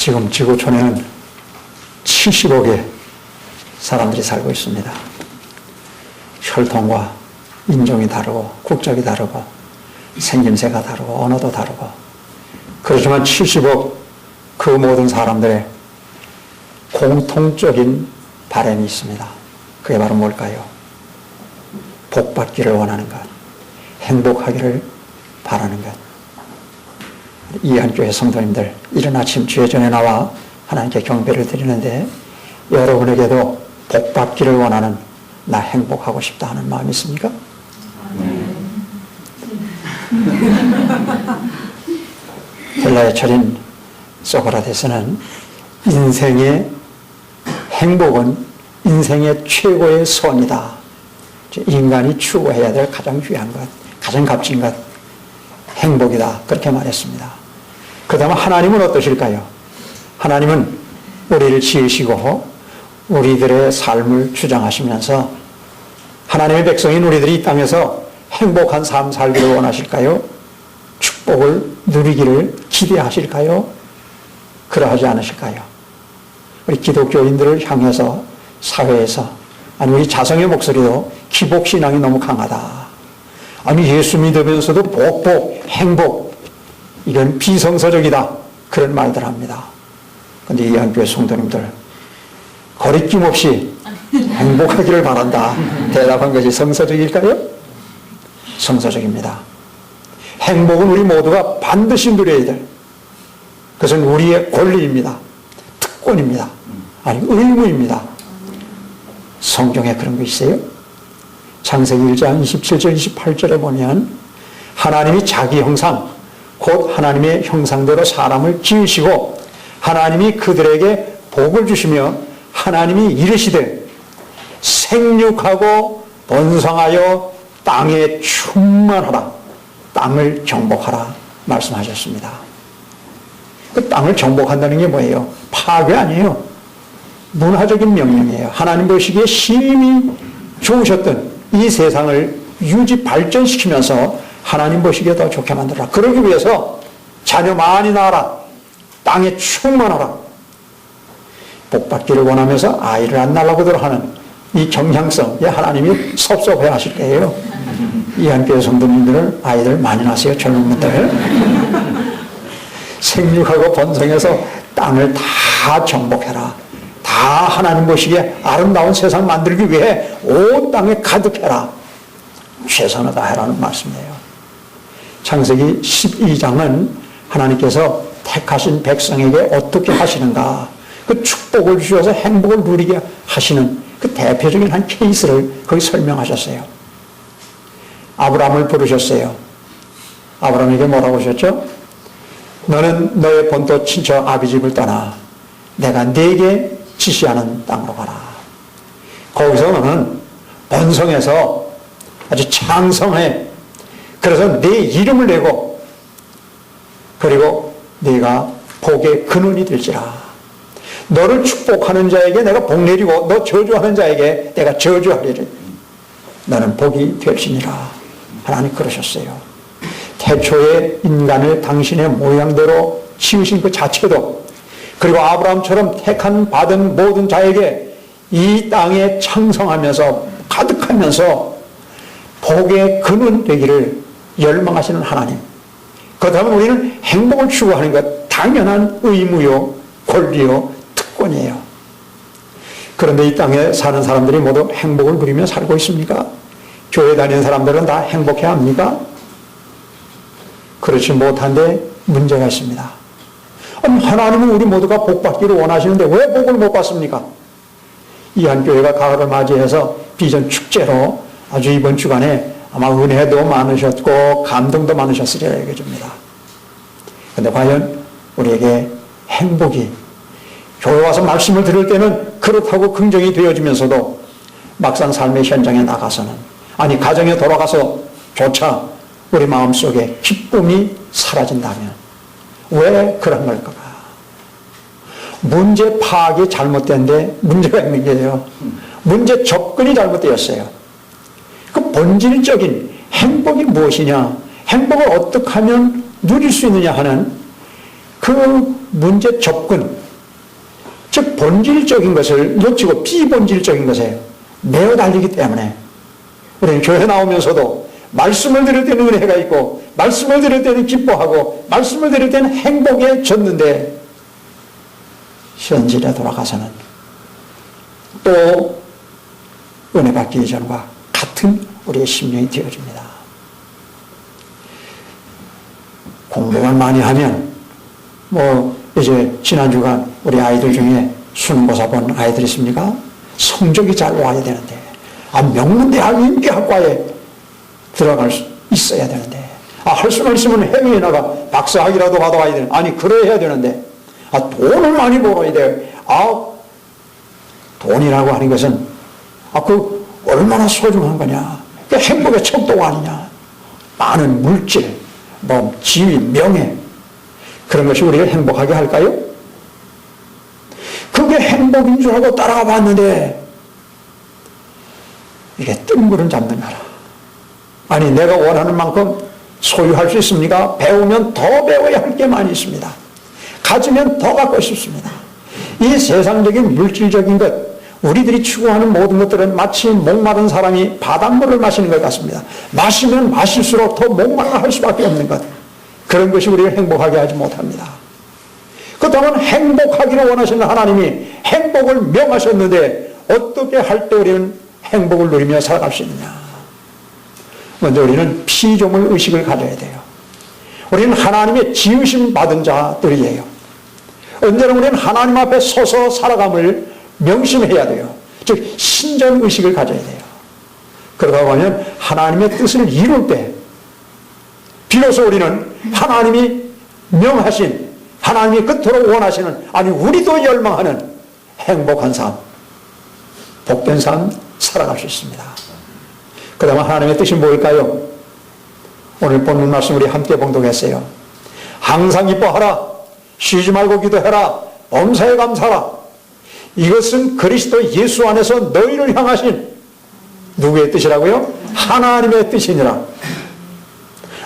지금 지구촌에는 70억의 사람들이 살고 있습니다. 혈통과 인종이 다르고 국적이 다르고 생김새가 다르고 언어도 다르고, 그렇지만 70억 그 모든 사람들의 공통적인 바람이 있습니다. 그게 바로 뭘까요? 복받기를 원하는 것, 행복하기를 바라는 것. 이한교회 성도님들, 이른 아침 주의 전에 나와 하나님께 경배를 드리는데, 여러분에게도 복받기를 원하는, 나 행복하고 싶다 하는 마음이 있습니까? 헬라의 철인 소크라테스는 인생의 행복은 인생의 최고의 선이다, 인간이 추구해야 될 가장 귀한 것, 가장 값진 것, 행복이다, 그렇게 말했습니다. 그 다음에 하나님은 어떠실까요? 하나님은 우리를 지으시고 우리들의 삶을 주장하시면서 하나님의 백성인 우리들이 이 땅에서 행복한 삶 살기를 원하실까요? 축복을 누리기를 기대하실까요? 그러하지 않으실까요? 우리 기독교인들을 향해서 사회에서, 아니 우리 자성의 목소리도 기복신앙이 너무 강하다, 아니 예수 믿으면서도 복복, 행복, 이건 비성서적이다, 그런 말들 합니다. 그런데 이 한교회 성도님들, 거리낌 없이 행복하기를 바란다, 대답한 것이 성서적일까요? 성서적입니다. 행복은 우리 모두가 반드시 누려야 될, 그것은 우리의 권리입니다. 특권입니다. 아니 의무입니다. 성경에 그런 거 있어요? 창세기 1장 27절 28절에 보면 하나님이 자기 형상, 곧 하나님의 형상대로 사람을 지으시고 하나님이 그들에게 복을 주시며 하나님이 이르시되 생육하고 번성하여 땅에 충만하라, 땅을 정복하라 말씀하셨습니다. 그 땅을 정복한다는 게 뭐예요? 파괴 아니에요. 문화적인 명령이에요. 하나님 보시기에 심히 좋으셨던 이 세상을 유지 발전시키면서 하나님 보시기에 더 좋게 만들어라. 그러기 위해서 자녀 많이 낳아라, 땅에 충만하라, 복받기를 원하면서 아이를 안 낳으려고들 하는 이 경향성에 하나님이 섭섭해 하실 거예요. 이 한교회 성도님들은 아이들 많이 낳으세요. 젊은 분들. 생육하고 번성해서 땅을 다 정복해라, 다 하나님 보시기에 아름다운 세상 만들기 위해 온 땅에 가득해라, 최선을 다해라는 말씀이에요. 창세기 12장은 하나님께서 택하신 백성에게 어떻게 하시는가, 그 축복을 주셔서 행복을 누리게 하시는 그 대표적인 한 케이스를 거기 설명하셨어요. 아브라함을 부르셨어요. 아브라함에게 뭐라고 하셨죠? 너는 너의 본토 친척 아비집을 떠나 내가 네게 지시하는 땅으로 가라. 거기서 너는 번성해서 아주 창성해. 그래서 네 이름을 내고, 그리고 네가 복의 근원이 될지라. 너를 축복하는 자에게 내가 복 내리고 너 저주하는 자에게 내가 저주하리라. 너는 복이 될지니라. 하나님 그러셨어요. 태초에 인간을 당신의 모양대로 지으신 그 자체도, 그리고 아브라함처럼 택한 받은 모든 자에게 이 땅에 창성하면서 가득하면서 복의 근원 되기를 열망하시는 하나님, 그렇다면 우리는 행복을 추구하는 것 당연한 의무요, 권리요, 특권이에요. 그런데 이 땅에 사는 사람들이 모두 행복을 누리며 살고 있습니까? 교회 다니는 사람들은 다 행복해야 합니까? 그렇지 못한데 문제가 있습니다. 하나님은 우리 모두가 복받기를 원하시는데 왜 복을 못 받습니까? 이한교회가 가을을 맞이해서 비전 축제로 아주 이번 주간에 아마 은혜도 많으셨고 감동도 많으셨으리라 얘기해줍니다. 그런데 과연 우리에게 행복이, 교회 와서 말씀을 들을 때는 그렇다고 긍정이 되어지면서도 막상 삶의 현장에 나가서는, 아니 가정에 돌아가서 조차 우리 마음속에 기쁨이 사라진다면 왜 그런 걸까? 문제 파악이 잘못된데 문제가 있는 게요. 문제 접근이 잘못되었어요. 그 본질적인 행복이 무엇이냐, 행복을 어떻게 하면 누릴 수 있느냐 하는 그 문제 접근, 즉 본질적인 것을 놓치고 비본질적인 것에 매어 달리기 때문에 우리는 교회 나오면서도 말씀을 들을 때는 은혜가 있고 말씀을 들을 때는 기뻐하고 말씀을 들을 때는 행복에 젖는데 현실에 돌아가서는 또 은혜 받기 이전과 같은 우리의 심령이 되어집니다. 공부만 많이 하면 이제 지난주간 우리 아이들 중에 수능고사 본 아이들 있습니까? 성적이 잘 와야 되는데 명문대학 인기학과에 들어갈 수 있어야 되는데 할 수는 있으면 해외에 나가 박사학위라도 받아와야 되는데 아니 그래야 되는데 돈을 많이 벌어야 돼. 돈이라고 하는 것은 그 얼마나 소중한 거냐. 그 행복의 척도가 아니냐. 많은 물질, 지위, 명예 그런 것이 우리를 행복하게 할까요? 그게 행복인 줄 알고 따라가 봤는데 이게 뜬구름 잡는 거라. 아니 내가 원하는 만큼 소유할 수 있습니까? 배우면 더 배워야 할 게 많이 있습니다. 가지면 더 갖고 싶습니다. 이 세상적인 물질적인 것, 우리들이 추구하는 모든 것들은 마치 목마른 사람이 바닷물을 마시는 것 같습니다. 마시면 마실수록 더 목말라 할 수밖에 없는 것. 그런 것이 우리를 행복하게 하지 못합니다. 그렇다면 행복하기를 원하시는 하나님이 행복을 명하셨는데 어떻게 할 때 우리는 행복을 누리며 살아갈 수 있느냐. 먼저 우리는 피조물 의식을 가져야 돼요. 우리는 하나님의 지으심 받은 자들이에요. 언제나 우리는 하나님 앞에 서서 살아감을 명심해야 돼요. 즉 신전 의식을 가져야 돼요. 그러다 보면 하나님의 뜻을 이룰 때 비로소 우리는 하나님이 명하신, 하나님이 그토록 원하시는, 우리도 열망하는 행복한 삶, 복된 삶 살아갈 수 있습니다. 그 다음에 하나님의 뜻이 뭘까요? 오늘 본문 말씀 우리 함께 봉독했어요. 항상 기뻐하라, 쉬지 말고 기도해라, 범사에 감사하라. 이것은 그리스도 예수 안에서 너희를 향하신 누구의 뜻이라고요? 하나님의 뜻이니라.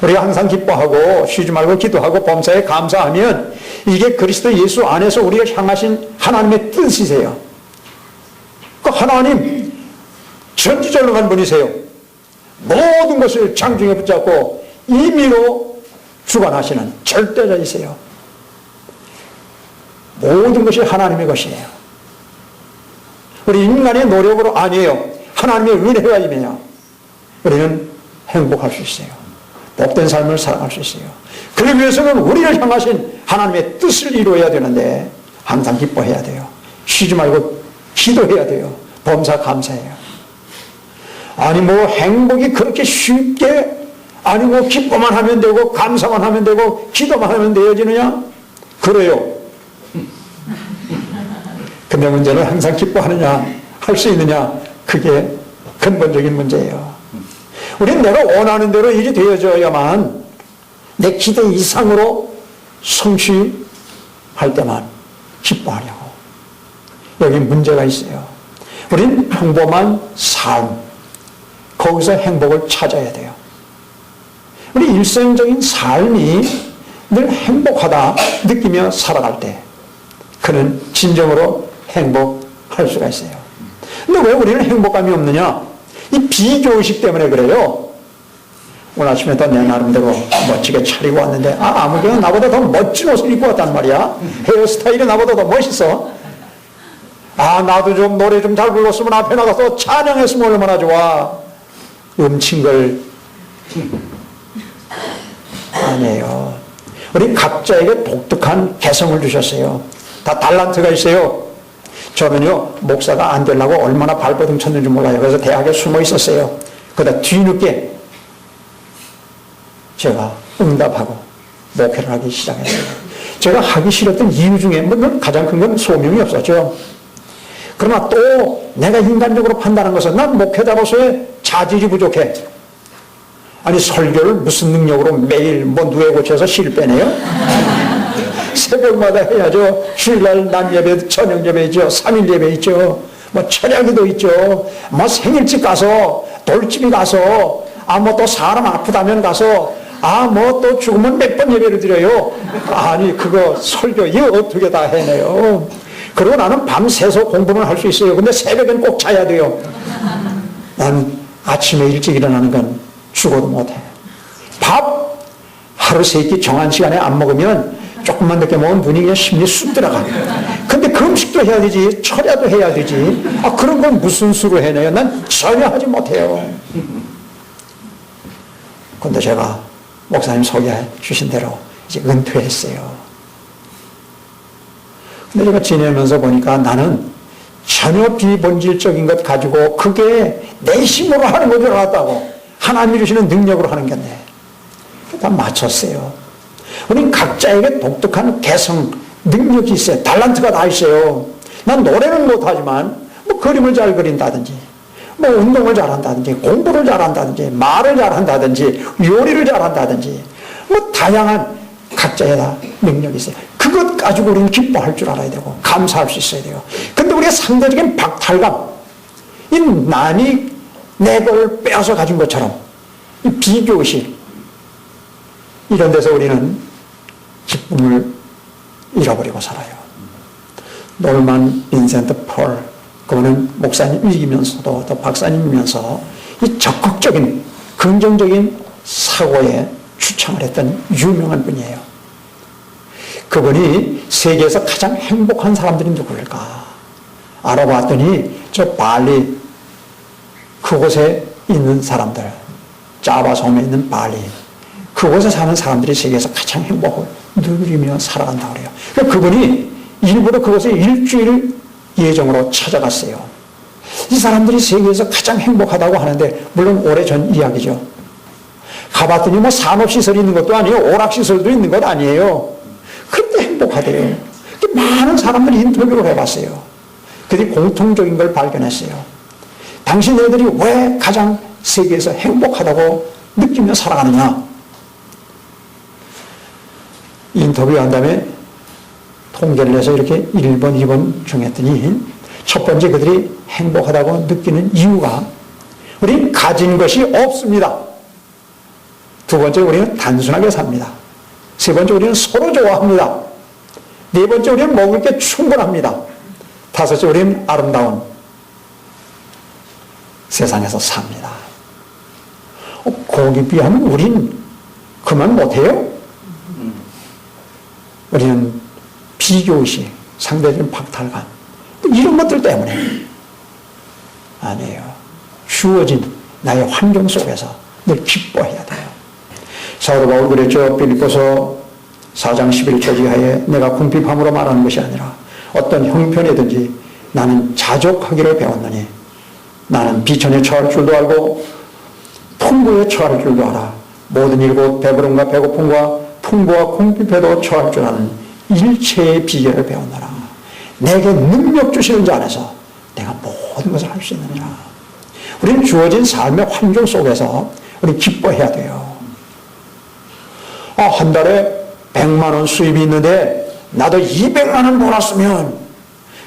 우리가 항상 기뻐하고 쉬지 말고 기도하고 범사에 감사하면 이게 그리스도 예수 안에서 우리를 향하신 하나님의 뜻이세요. 그 하나님 전지전능한 분이세요. 모든 것을 장중에 붙잡고 임의로 주관하시는 절대자이세요. 모든 것이 하나님의 것이에요. 우리 인간의 노력으로 아니에요. 하나님의 은혜가 임해야 우리는 행복할 수 있어요. 복된 삶을 살아갈 수 있어요. 그러기 위해서는 우리를 향하신 하나님의 뜻을 이루어야 되는데 항상 기뻐해야 돼요. 쉬지 말고 기도해야 돼요. 범사 감사해요. 행복이 그렇게 쉽게 기뻐만 하면 되고 감사만 하면 되고 기도만 하면 되어지느냐? 그래요. 근데 문제는 항상 기뻐하느냐, 할 수 있느냐, 그게 근본적인 문제예요. 우리는 내가 원하는 대로 일이 되어져야만 내 기대 이상으로 성취할 때만 기뻐하려고. 여기 문제가 있어요. 우리는 평범한 삶, 거기서 행복을 찾아야 돼요. 우리 일상적인 삶이 늘 행복하다 느끼며 살아갈 때 그는 진정으로 행복할 수가 있어요. 근데 왜 우리는 행복감이 없느냐? 이 비교의식 때문에 그래요. 오늘 아침에 내 나름대로 멋지게 차리고 왔는데 아무개가 나보다 더 멋진 옷을 입고 왔단 말이야. 헤어스타일이 나보다 더 멋있어. 나도 좀 노래 좀 잘 불렀으면 앞에 나가서 찬양했으면 얼마나 좋아. 음친 걸 아니에요. 우리 각자에게 독특한 개성을 주셨어요. 다 달란트가 있어요. 저는요 목사가 안 되려고 얼마나 발버둥 쳤는지 몰라요. 그래서 대학에 숨어 있었어요. 그러다 뒤늦게 제가 응답하고 목회를 하기 시작했어요. 제가 하기 싫었던 이유 중에 가장 큰 건 소명이 없었죠. 그러나 또 내가 인간적으로 판단한 것은 난 목회자로서의 자질이 부족해. 설교를 무슨 능력으로 매일 누에 고쳐서 실빼내요? 새벽마다 해야죠. 주일날 낮 예배, 저녁 예배 있죠. 3일 예배 있죠. 철야기도 있죠. 생일집 가서, 돌집이 가서, 또 사람 아프다면 가서, 뭐 또 죽으면 몇 번 예배를 드려요. 아니, 그거 설교, 이거 어떻게 다 해내요. 그리고 나는 밤새서 공부는 할 수 있어요. 근데 새벽엔 꼭 자야 돼요. 난 아침에 일찍 일어나는 건 죽어도 못해. 밥 하루 세 끼 정한 시간에 안 먹으면 조금만 늦게 먹으면 눈이 그냥 심리 쑥 들어가. 근데 그 음식도 해야 되지, 철야도 해야 되지. 그런 건 무슨 수로 해내요? 난 전혀 하지 못해요. 근데 제가 목사님 소개해 주신 대로 이제 은퇴했어요. 근데 제가 지내면서 보니까 나는 전혀 비본질적인 것 가지고 그게 내 힘으로 하는 건 줄 알았다고. 하나님이 주시는 능력으로 하는 건데. 다 맞췄어요. 우린 각자에게 독특한 개성, 능력이 있어요. 달란트가 다 있어요. 난 노래는 못하지만 뭐 그림을 잘 그린다든지 뭐 운동을 잘한다든지 공부를 잘한다든지 말을 잘한다든지 요리를 잘한다든지 뭐 다양한 각자의 다 능력이 있어요. 그것 가지고 우리는 기뻐할 줄 알아야 되고 감사할 수 있어야 돼요. 근데 우리가 상대적인 박탈감, 이 남이 내 걸 빼앗아 가진 것처럼 이 비교의식, 이런 데서 우리는 기쁨을 잃어버리고 살아요. 놀만 빈센트 폴, 그분은 목사님이면서도 또 박사님이면서 이 적극적인 긍정적인 사고에 추천을 했던 유명한 분이에요. 그분이 세계에서 가장 행복한 사람들이 누구일까 알아봤더니 저 발리 그곳에 있는 사람들, 자바 섬에 있는 발리, 그곳에 사는 사람들이 세계에서 가장 행복을 누리며 살아간다고 그래요. 그분이 일부러 그곳에 일주일 예정으로 찾아갔어요. 이 사람들이 세계에서 가장 행복하다고 하는데, 물론 오래전 이야기죠. 가봤더니 뭐 산업시설이 있는 것도 아니에요. 오락시설도 있는 것 아니에요. 그런데 행복하대요. 많은 사람들이 인터뷰를 해봤어요. 그들이 공통적인 걸 발견했어요. 당신네들이 왜 가장 세계에서 행복하다고 느끼며 살아가느냐? 인터뷰한 다음에 통계를 내서 이렇게 1번, 2번 정했더니 첫 번째 그들이 행복하다고 느끼는 이유가 우리는 가진 것이 없습니다. 두 번째 우리는 단순하게 삽니다. 세 번째 우리는 서로 좋아합니다. 네 번째 우리는 먹을 게 충분합니다. 다섯째 우리는 아름다운 세상에서 삽니다. 거기에 비하면 우린 그만 못해요? 우리는 비교의식, 상대적인 박탈감, 이런 것들 때문에 아니에요. 주어진 나의 환경 속에서 늘 기뻐해야 돼요. 사도 바울 그랬죠. 빌립보서 4장 11절 이하에 내가 궁핍함으로 말하는 것이 아니라 어떤 형편이든지 나는 자족하기를 배웠느니 나는 비천에 처할 줄도 알고 풍부에 처할 줄도 알아. 모든 일곧 배부름과 배고픔과 풍부와 궁핍에도 처할 줄 아는 일체의 비결을 배웠노라. 내게 능력 주시는 자 안에서 내가 모든 것을 할 수 있느니라. 우리는 주어진 삶의 환경 속에서 우리 기뻐해야 돼요. 한 달에 100만 원 수입이 있는데 나도 200만 원 벌었으면,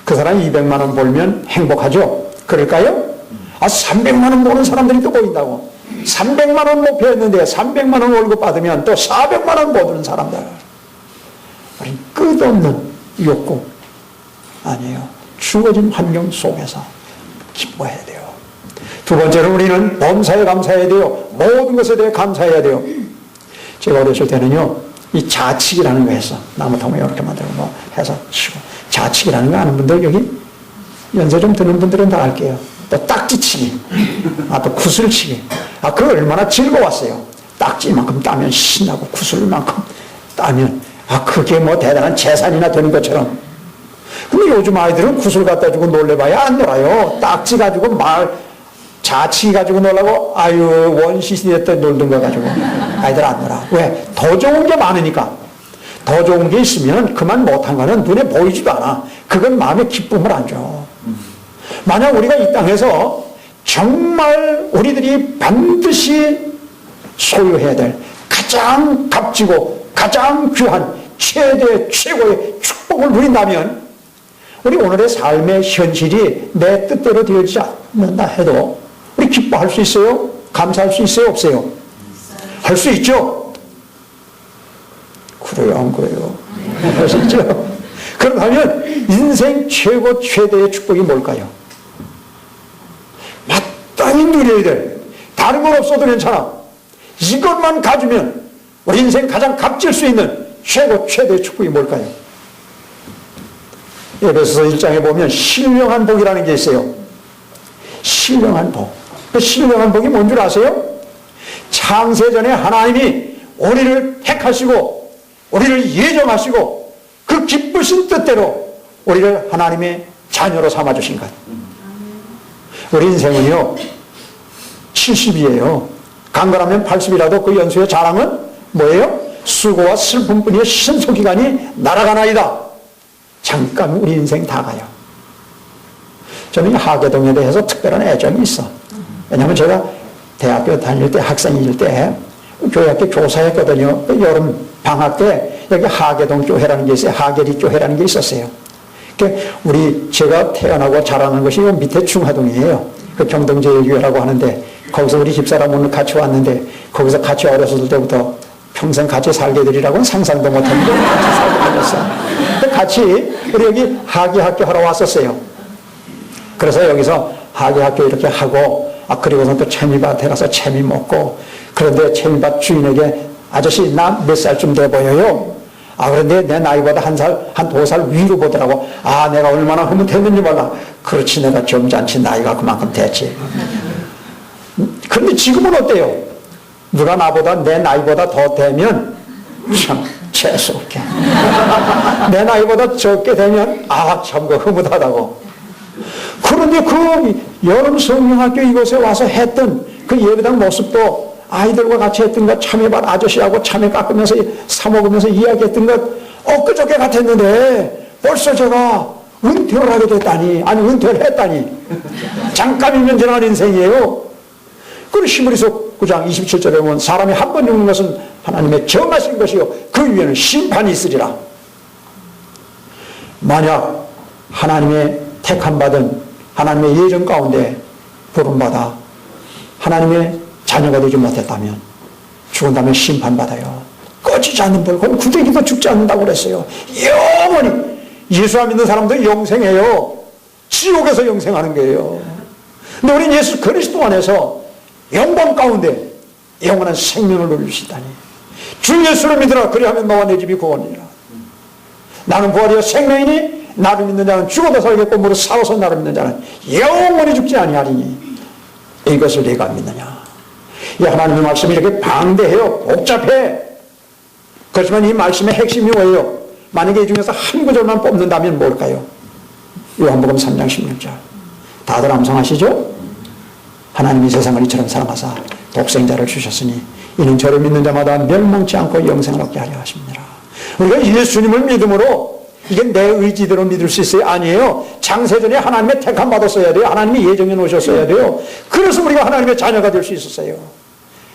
그 사람 200만 원 벌면 행복하죠? 그럴까요? 300만 원 버는 사람들이 또 보인다고. 300만 원 목표였는데 300만 원 월급 받으면 또 400만 원 버는 사람들. 우린 끝없는 욕구 아니에요. 주어진 환경 속에서 기뻐해야 돼요. 두 번째는 우리는 범사에 감사해야 돼요. 모든 것에 대해 감사해야 돼요. 제가 어렸을 때는요, 이 자칙이라는 거 했어. 나무통에 이렇게 만들고 뭐 해서 치고. 자칙이라는 거 아는 분들 여기 연세 좀 드는 분들은 다 알게요. 또 딱지치기, 또 구슬치기. 그거 얼마나 즐거웠어요. 딱지만큼 따면 신나고 구슬만큼 따면 그게 뭐 대단한 재산이나 되는 것처럼. 근데 요즘 아이들은 구슬 갖다 주고 놀래봐야 안 놀아요. 딱지 가지고 자치기 가지고 놀라고 원시시대 때 놀던 거 가지고 아이들 안 놀아. 왜? 더 좋은 게 많으니까. 더 좋은 게 있으면 그만 못한 거는 눈에 보이지도 않아. 그건 마음에 기쁨을 안 줘. 만약 우리가 이 땅에서 정말 우리들이 반드시 소유해야 될 가장 값지고 가장 귀한 최고의 축복을 누린다면 우리 오늘의 삶의 현실이 내 뜻대로 되어지지 않는다 해도 우리 기뻐할 수 있어요? 감사할 수 있어요? 없어요? 할 수 있죠? 프로야한 거예요. 아시죠? 그렇다면 인생 최고 최대의 축복이 뭘까요? 마땅히 누려야 될, 다른 건 없어도 괜찮아. 이것만 가지면 우리 인생 가장 값질 수 있는 최고 최대의 축복이 뭘까요? 에베소서 1장에 보면 신령한 복이라는 게 있어요. 신령한 복. 그 신령한 복이 뭔 줄 아세요? 창세전에 하나님이 우리를 택하시고 우리를 예정하시고 그 기쁘신 뜻대로 우리를 하나님의 자녀로 삼아주신 것. 우리 인생은요 70이에요. 강건하면 80이라도 그 연수의 자랑은 뭐예요? 수고와 슬픔뿐이요 신속기간이 날아가나이다. 잠깐 우리 인생 다 가요. 저는 이 하계동에 대해서 특별한 애정이 있어. 왜냐하면 제가 대학교 다닐 때 학생일 때 교회학교 교사했거든요. 여름 방학 때 여기 하계동 교회라는 게 있어요. 하계리 교회라는 게 있었어요. 제가 태어나고 자라는 것이 요 밑에 중화동이에요. 그 경동제일교회라고 하는데 거기서 우리 집사람은 같이 왔는데 거기서 같이 어렸을 때부터 평생 같이 살게 되리라고는 상상도 못했는데 같이 살게 되었어요. 같이 우리 여기 하계학교 하러 왔었어요. 그래서 여기서 하계학교 이렇게 하고 그리고서 또 채미밭에 가서 채미 먹고 그런데 채미밭 주인에게 아저씨 나 몇 살쯤 돼 보여요? 그런데 내 나이보다 한 두 살 위로 보더라고. 내가 얼마나 흐뭇했는지 몰라. 그렇지 내가 점잖지 나이가 그만큼 됐지. 그런데 지금은 어때요? 누가 나보다 내 나이보다 더 되면 참 재수없게 내 나이보다 적게 되면 참 그 흐뭇하다고. 그런데 그 여름 성령학교 이곳에 와서 했던 그 예배당 모습도 아이들과 같이 했던 것 참외밭 아저씨하고 참외 깎으면서 사먹으면서 이야기했던 것 엊그저께 같았는데 벌써 제가 은퇴를 하게 됐다니 은퇴를 했다니 잠깐이면 지난 인생이에요. 그리고 히브리서 9장 27절에 보면 사람이 한 번 죽는 것은 하나님의 정하신 것이요 그 위에는 심판이 있으리라. 만약 하나님의 택함받은 하나님의 예정 가운데 부름받아 하나님의 자녀가 되지 못했다면 죽은 다음에 심판받아요. 꺼지지 않는 불, 그럼 구데기도 죽지 않는다고 그랬어요. 영원히 예수 안 믿는 사람도 영생해요. 지옥에서 영생하는 거예요. 근데 우리는 예수 그리스도 안에서 영광 가운데 영원한 생명을 누리시다니. 주 예수를 믿으라 그리하면 너와 내 집이 구원이라. 나는 부활이요 생명이니 나를 믿는 자는 죽어도 살겠고 무릇 살아서 나를 믿는 자는 영원히 죽지 아니하리니 이것을 내가 믿느냐. 이 하나님의 말씀이 이렇게 방대해요. 복잡해. 그렇지만 이 말씀의 핵심이 뭐예요? 만약에 이 중에서 한 구절만 뽑는다면 뭘까요? 요한복음 3장 16절. 다들 암송하시죠? 하나님이 세상을 이처럼 사랑하사 독생자를 주셨으니 이는 저를 믿는 자마다 멸망치 않고 영생을 얻게 하려 하십니다. 우리가 예수님을 믿음으로 이게 내 의지대로 믿을 수 있어요? 아니에요. 창세전에 하나님의 택함 받았어야 돼요. 하나님이 예정해 놓으셨어야 돼요. 그래서 우리가 하나님의 자녀가 될 수 있었어요.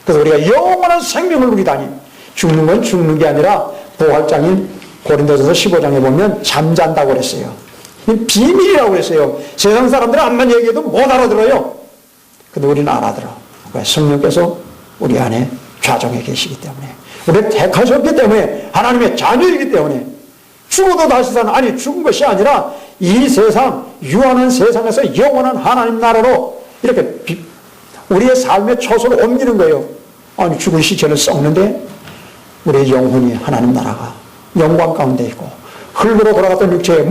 그래서 우리가 영원한 생명을 누리다니. 죽는 건 죽는 게 아니라 부활장인 고린도전서 15장에 보면 잠잔다고 그랬어요. 비밀이라고 그랬어요. 세상 사람들은 암만 얘기해도 못 알아들어요. 근데 우리는 알아들어. 왜? 성령께서 우리 안에 좌정해 계시기 때문에. 우리를 택하셨기 때문에 하나님의 자녀이기 때문에 죽어도 다시 사는 죽은 것이 아니라 이 세상 유한한 세상에서 영원한 하나님 나라로 이렇게 우리의 삶의 처소를 옮기는 거예요. 죽은 시체는 썩는데 우리의 영혼이 하나님 나라가 영광 가운데 있고 흙으로 돌아갔던 육체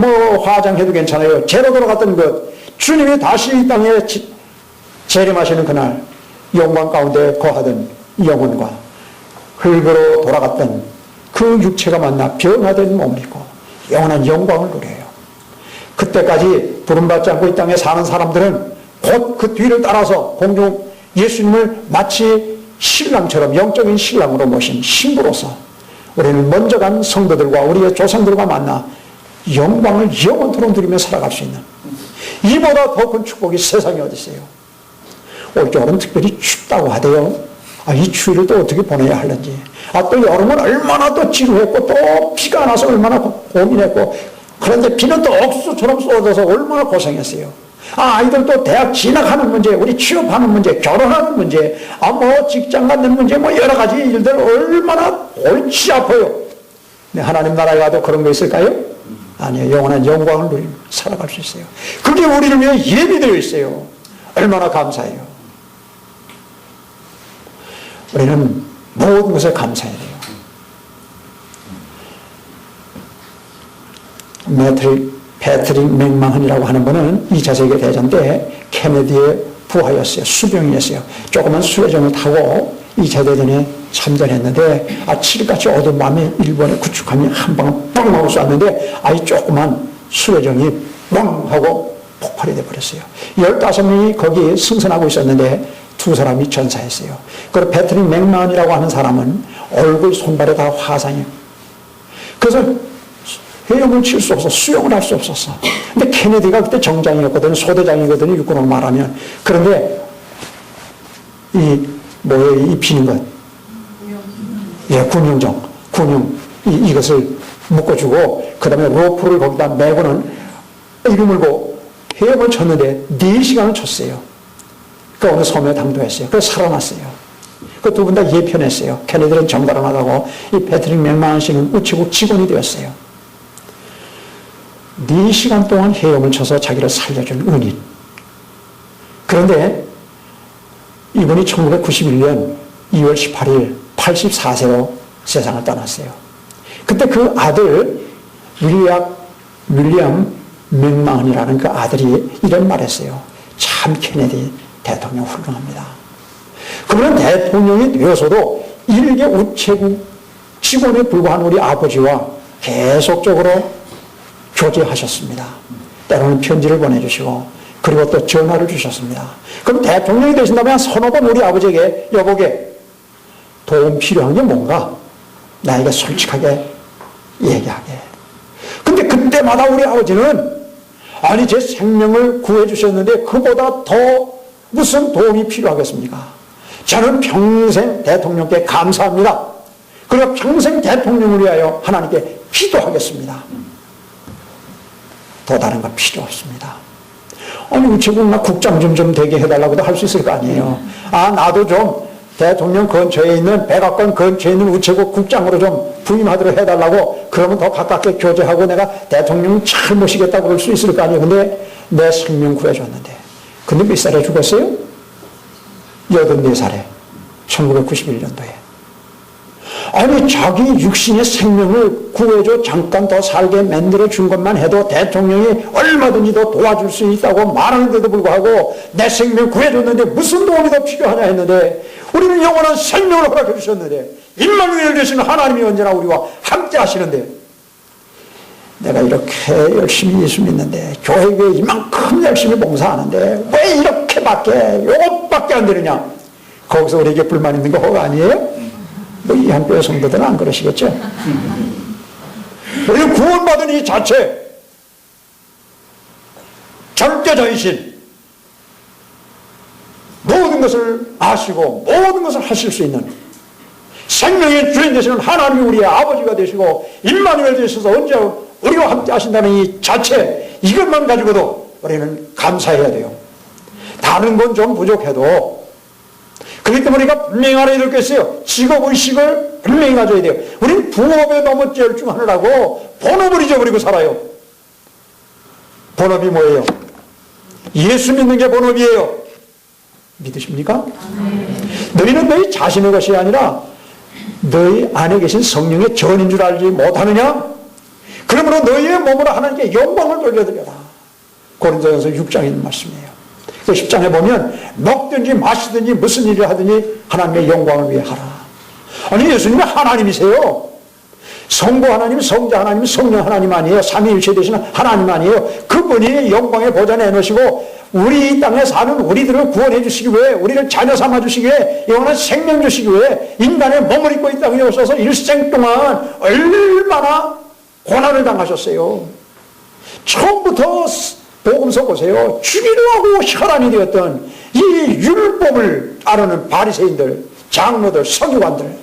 화장해도 괜찮아요. 죄로 돌아갔던 것 주님이 다시 이 땅에 재림하시는 그날 영광 가운데 거하던 영혼과 흙으로 돌아갔던 그 육체가 만나 변화된 몸을 입고 영원한 영광을 누려요. 그때까지 부름받지 않고 이 땅에 사는 사람들은 곧 그 뒤를 따라서 공중 예수님을 마치 신랑처럼 영적인 신랑으로 모신 신부로서 우리는 먼저 간 성도들과 우리의 조상들과 만나 영광을 영원토록 누리며 살아갈 수 있는 이보다 더 큰 축복이 세상에 어디 있어요. 올겨울은 특별히 춥다고 하대요. 이 추위를 또 어떻게 보내야 하는지. 또 여름은 얼마나 또 지루했고 또 비가 나서 얼마나 고민했고 그런데 비는 또 억수처럼 쏟아져서 얼마나 고생했어요. 아이들 또 대학 진학하는 문제, 우리 취업하는 문제, 결혼하는 문제, 직장 갖는 문제, 여러 가지 일들 얼마나 골치 아파요. 하나님 나라에 가도 그런 거 있을까요? 아니요. 영원한 영광을 누리며 살아갈 수 있어요. 그게 우리를 위해 예비되어 있어요. 얼마나 감사해요. 우리는 모든 것에 감사해야 돼요. 패트릭 맥마흔이라고 하는 분은 2차 세계대전 때 케네디의 부하였어요. 수병이었어요. 조그만 수레전을 타고 2차 대전에 참전했는데 칠흑같이 어두운 밤에 일본의 구축함이 한 방에 뻥 하고 쐈는데 아이 조그만 수레전이 뻥 하고 폭발이 돼버렸어요. 15명이 거기 승선하고 있었는데 2사람이 전사했어요. 그리고 패트릭 맥마흔이라고 하는 사람은 얼굴 손발에 다 화상이에요. 그래서 헤엄을 칠 수 없어, 수영을 할 수 없었어. 근데 케네디가 그때 정장이었거든, 소대장이거든, 육군으로 말하면. 그런데 이 비는 것, 예, 군용 이것을 묶어주고 그 다음에 로프를 거기다 매고는 이를 물고 헤엄을 쳤는데 4시간을 쳤어요. 그 어느 섬에 당도했어요. 그래서 살아났어요. 그 두 분 다 예편했어요. 케네디는 정달을 나가고 이 패트릭 맥마흔 씨는 우체국 직원이 되었어요. 4시간 동안 헤엄을 쳐서 자기를 살려준 은인. 그런데 이분이 1991년 2월 18일 84세로 세상을 떠났어요. 그때 그 아들 윌리엄 맥마흔이라는 그 아들이 이런 말 했어요. 참 케네디 대통령 훌륭합니다. 그분은 대통령이 되어서도 일개 우체국 직원에 불과한 우리 아버지와 계속적으로 교제하셨습니다. 때로는 편지를 보내주시고 그리고 또 전화를 주셨습니다. 그럼 대통령이 되신다면 서너 번 우리 아버지에게 여보게 도움 필요한 게 뭔가 나에게 솔직하게 얘기하게. 근데 그때마다 우리 아버지는 아니 제 생명을 구해 주셨는데 그보다 더 무슨 도움이 필요하겠습니까? 저는 평생 대통령께 감사합니다. 그리고 평생 대통령을 위하여 하나님께 기도하겠습니다. 더 다른 건 필요 없습니다. 아니 우체국 나 국장 좀 되게 해달라고도 할 수 있을 거 아니에요. 아 나도 좀 대통령 근처에 있는 백악관 근처에 있는 우체국 국장으로 좀 부임하도록 해달라고 그러면 더 가깝게 교제하고 내가 대통령 잘 모시겠다고 그럴 수 있을 거 아니에요. 근데 내 생명 구해줬는데 근데 몇 살에 죽었어요? 84살에 1991년도에 아니 자기 육신의 생명을 구해줘 잠깐 더 살게 만들어준 것만 해도 대통령이 얼마든지 더 도와줄 수 있다고 말하는데도 불구하고 내 생명 구해줬는데 무슨 도움이 더 필요하냐 했는데 우리는 영원한 생명을 허락해 주셨는데 임마누엘 되시는 하나님이 언제나 우리와 함께 하시는데 내가 이렇게 열심히 예수 믿는데 교회에 이만큼 열심히 봉사하는데 왜 이렇게밖에 요것밖에 안 되느냐 거기서 우리에게 불만 있는 거 아니에요? 뭐 이 한교회 성도들은 안 그러시겠죠? 우리는 구원받은 이 자체 절대자이신 모든 것을 아시고 모든 것을 하실 수 있는 생명의 주인 되시는 하나님이 우리의 아버지가 되시고 임마누엘 되셔서 언제 우리와 함께 하신다는 이 자체 이것만 가지고도 우리는 감사해야 돼요. 다른 건 좀 부족해도 그렇기 때문에 우리가 분명히 알아야 될 게 있어요. 직업의식을 분명히 가져야 돼요. 우리는 부업에 너무 열중하느라고 본업을 잊어버리고 살아요. 본업이 뭐예요? 예수 믿는 게 본업이에요. 믿으십니까? 너희는 너희 자신의 것이 아니라 너희 안에 계신 성령의 전인 줄 알지 못하느냐? 그러므로 너희의 몸으로 하나님께 영광을 돌려드려라. 고린도전서 6장에 있는 말씀이에요. 그 10장에 보면 먹든지 마시든지 무슨 일을 하든지 하나님의 영광을 위해 하라. 아니 예수님은 하나님이세요. 성부 하나님, 성자 하나님, 성령 하나님 아니에요. 삼위일체 되시는 하나님 아니에요. 그분이 영광의 보좌에 놓으시고 우리 땅에 사는 우리들을 구원해 주시기 위해 우리를 자녀 삼아 주시기 위해 영원한 생명 주시기 위해 인간의 몸을 입고 이 땅에 오셔서 일생 동안 얼마나 고난을 당하셨어요. 처음부터 복음서 보세요. 죽이려 하고 혈안이 되었던 이 율법을 따르는 바리새인들, 장로들, 서기관들,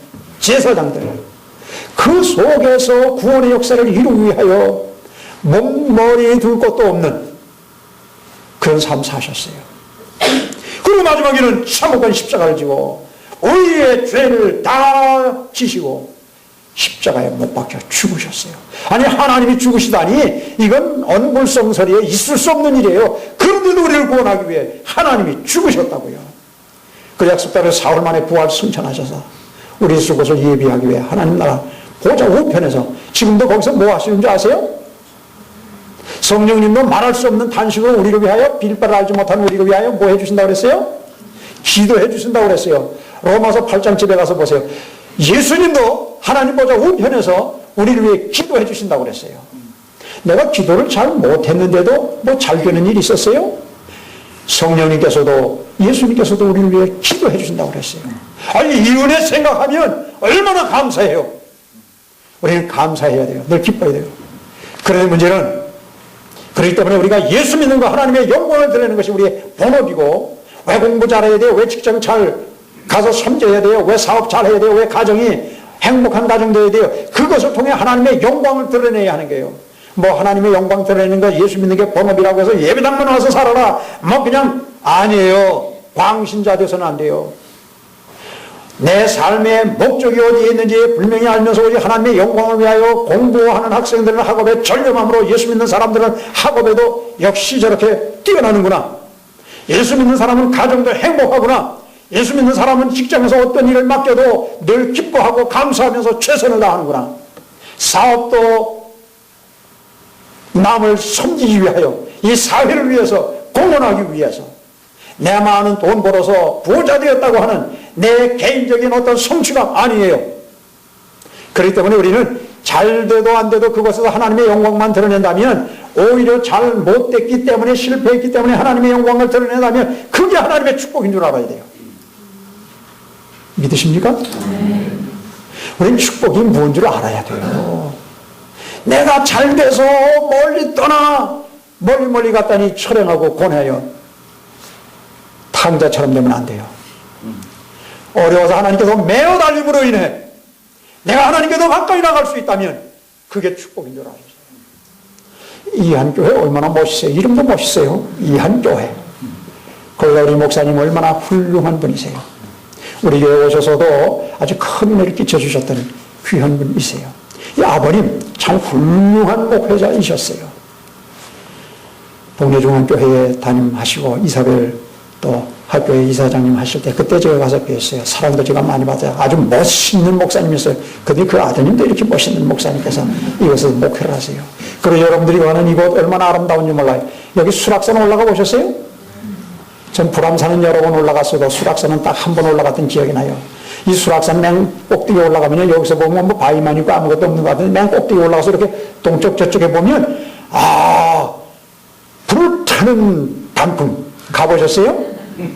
제사장들 그 속에서 구원의 역사를 이루기 위하여 머리에 둘 것도 없는 그런 삶 사셨어요. 그리고 마지막에는 참혹한 십자가를 지고 우리의 죄를 다 지시고 십자가에 못 박혀 죽으셨어요. 아니 하나님이 죽으시다니 이건 언불성설이에요. 있을 수 없는 일이에요. 그런데도 우리를 구원하기 위해 하나님이 죽으셨다고요. 그 약속대로 사흘 만에 부활 승천하셔서 우리 죽어서 예비하기 위해 하나님 나라 보좌 우편에서 지금도 거기서 뭐 하시는 줄 아세요? 성령님도 말할 수 없는 탄식을 우리를 위하여 빌 바를 알지 못하는 우리를 위하여 뭐 해주신다고 그랬어요? 기도해 주신다고 그랬어요. 로마서 8장집에 가서 보세요. 예수님도 하나님 보좌 우편에서 우리를 위해 기도해 주신다고 그랬어요. 내가 기도를 잘 못했는데도 뭐 잘 되는 일이 있었어요? 성령님께서도 예수님께서도 우리를 위해 기도해 주신다고 그랬어요. 아니 이 은혜 생각하면 얼마나 감사해요. 우리는 감사해야 돼요. 늘 기뻐야 돼요. 그런데 문제는 그렇기 때문에 우리가 예수 믿는 거 하나님의 영광을 드리는 것이 우리의 본업이고, 왜 공부 잘해야 돼요? 왜 직장 잘 가서 섬겨야 돼요? 왜 사업 잘해야 돼요? 왜 가정이 행복한 가정 되어야 돼요? 그것을 통해 하나님의 영광을 드러내야 하는 거예요. 뭐 하나님의 영광 드러내는 거 예수 믿는 게 본업이라고 해서 예배당만 와서 살아라 뭐 그냥 아니에요. 광신자 돼서는 안 돼요. 내 삶의 목적이 어디에 있는지 분명히 알면서 우리 하나님의 영광을 위하여 공부하는 학생들은 학업에 전념함으로 예수 믿는 사람들은 학업에도 역시 저렇게 뛰어나는구나. 예수 믿는 사람은 가정도 행복하구나. 예수 믿는 사람은 직장에서 어떤 일을 맡겨도 늘 기뻐하고 감사하면서 최선을 다하는구나. 사업도 남을 섬기기 위하여, 이 사회를 위해서 공헌하기 위해서, 내 많은 돈 벌어서 부자 되었다고 하는 내 개인적인 어떤 성취감 아니에요. 그렇기 때문에 우리는 잘 돼도 안 돼도 그것에서 하나님의 영광만 드러낸다면, 오히려 잘 못됐기 때문에 실패했기 때문에 하나님의 영광을 드러낸다면 그게 하나님의 축복인 줄 알아야 돼요. 믿으십니까? 우리는 축복이 뭔 줄 알아야 돼요. 내가 잘 돼서 멀리 떠나 멀리 갔다니 철행하고 고뇌하여 탕자처럼 되면 안 돼요. 어려워서 하나님께서 매어 달림으로 인해 내가 하나님께 더 가까이 나갈 수 있다면 그게 축복인 줄 알아요. 이한교회 얼마나 멋있어요. 이름도 멋있어요. 이한교회. 거기가 우리 목사님 얼마나 훌륭한 분이세요. 우리 교회 오셔서도 아주 큰 은혜를 끼쳐주셨던 귀한 분이세요. 이 아버님 참 훌륭한 목회자이셨어요. 동래중앙교회에 담임하시고 이사벨 또 학교에 이사장님 하실 때 그때 제가 가서 뵀어요. 사랑도 제가 많이 받아요. 아주 멋있는 목사님이었어요. 근데 그 아드님도 이렇게 멋있는 목사님께서 이곳에서 목회를 하세요. 그리고 여러분들이 가는 이곳 얼마나 아름다운지 몰라요. 여기 수락산 올라가 보셨어요? 전 불암산은 여러 번 올라갔어도 수락산은 딱 한 번 올라갔던 기억이 나요. 이 수락산 맨 꼭대기 올라가면 여기서 보면 뭐 바위만 있고 아무것도 없는 것 같은데 맨 꼭대기 올라가서 이렇게 동쪽 저쪽에 보면 불타는 단풍 가보셨어요?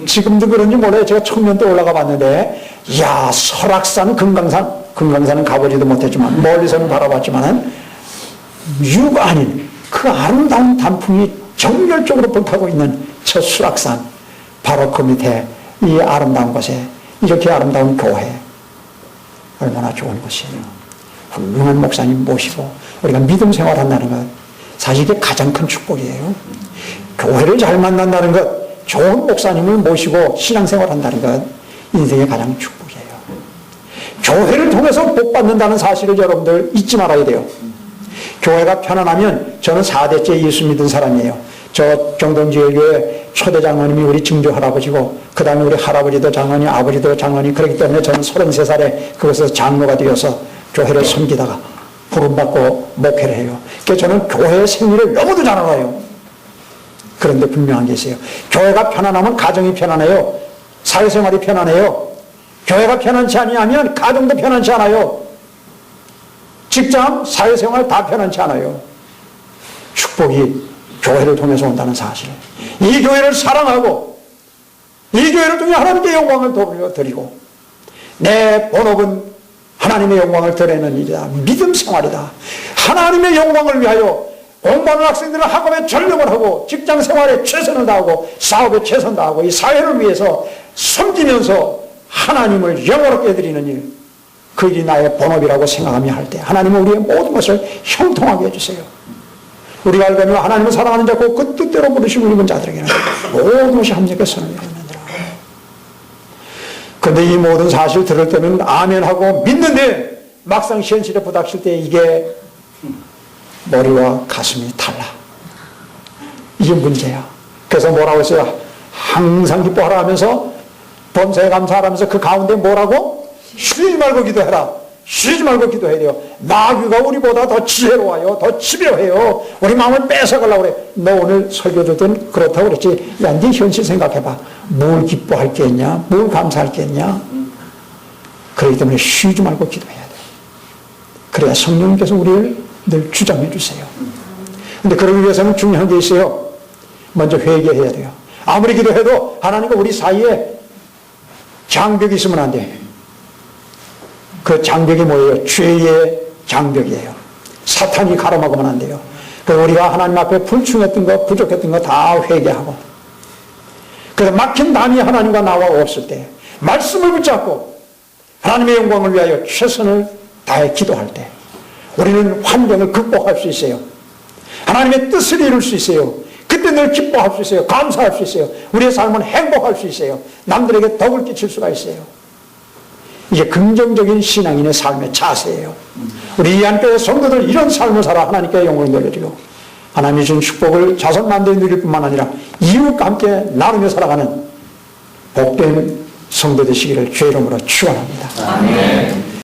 지금도 그런지 몰라요. 제가 청년 때 올라가 봤는데 이야 설악산 금강산은 가보지도 못했지만 멀리서는 바라봤지만 육 아닌 그 아름다운 단풍이 정열적으로 불타고 있는 저 수락산 바로 그 밑에 이 아름다운 곳에 이렇게 아름다운 교회 얼마나 좋은 곳이에요. 훌륭한 목사님 모시고 우리가 믿음 생활한다는 것 사실 이게 가장 큰 축복이에요. 교회를 잘 만난다는 것, 좋은 목사님을 모시고 신앙생활한다는 것 인생의 가장 축복이에요. 교회를 통해서 복 받는다는 사실을 여러분들 잊지 말아야 돼요. 교회가 편안하면 저는 4대째 예수 믿은 사람이에요. 저 경동지역교회 초대 장로님이 우리 증조 할아버지고 그 다음에 우리 할아버지도 장로님, 아버지도 장로님. 그렇기 때문에 저는 33살에 그것에서 장로가 되어서 교회를 섬기다가 부름받고 목회를 해요. 그래서 저는 교회의 생리를 너무도 잘 알아요. 그런데 분명한 게 있어요. 교회가 편안하면 가정이 편안해요. 사회생활이 편안해요. 교회가 편안치 아니하면 가정도 편안치 않아요. 직장, 사회생활 다 편안치 않아요. 축복이 교회를 통해서 온다는 사실. 이 교회를 사랑하고 이 교회를 통해 하나님께 영광을 드리고 내 본업은 하나님의 영광을 드리는 일이다. 믿음 생활이다. 하나님의 영광을 위하여 공부하는 학생들은 학업에 전념을 하고 직장 생활에 최선을 다하고 사업에 최선을 다하고 이 사회를 위해서 섬기면서 하나님을 영원하게 해드리는 일, 그 일이 나의 본업이라고 생각하며 할 때 하나님은 우리의 모든 것을 형통하게 해주세요. 우리가 알거니와 하나님을 사랑하는 자 곧 그 뜻대로 부르시고 입은 자들에게는 모든 것이 함께 선을 이루느니라. 그런데 이 모든 사실 들을 때는 아멘하고 믿는데 막상 현실에 부닥칠 때 이게 머리와 가슴이 달라. 이게 문제야. 그래서 뭐라고 했어요? 항상 기뻐하라 하면서 범사에 감사하라면서 그 가운데 뭐라고? 쉬지 말고 기도해라. 쉬지 말고 기도해야 돼요. 마귀가 우리보다 더 지혜로워요. 더 집요해요. 우리 마음을 뺏어가려고 그래. 너 오늘 설교 듣던 그렇다고 그랬지. 야, 네 현실 생각해봐. 뭘 기뻐할 게 있냐? 뭘 감사할 게 있냐? 그렇기 때문에 쉬지 말고 기도해야 돼. 그래야 성령님께서 우리를 늘 주장해 주세요. 근데 그러기 위해서는 중요한 게 있어요. 먼저 회개해야 돼요. 아무리 기도해도 하나님과 우리 사이에 장벽이 있으면 안 돼. 그 장벽이 뭐예요? 죄의 장벽이에요. 사탄이 가로막으면 안 돼요. 그래서 우리가 하나님 앞에 불충했던 거, 부족했던 거 다 회개하고, 그래서 막힌 담이 하나님과 나와 없을 때 말씀을 붙잡고 하나님의 영광을 위하여 최선을 다해 기도할 때 우리는 환경을 극복할 수 있어요. 하나님의 뜻을 이룰 수 있어요. 그때 늘 기뻐할 수 있어요. 감사할 수 있어요. 우리의 삶은 행복할 수 있어요. 남들에게 덕을 끼칠 수가 있어요. 이게 긍정적인 신앙인의 삶의 자세예요. 우리 이한교회 성도들 이런 삶을 살아 하나님께 영광을 돌려드리고 하나님이 준 축복을 자손 만대에 누릴 뿐만 아니라 이웃과 함께 나누며 살아가는 복된 성도 되시기를 주의 이름으로 축원합니다. 아멘.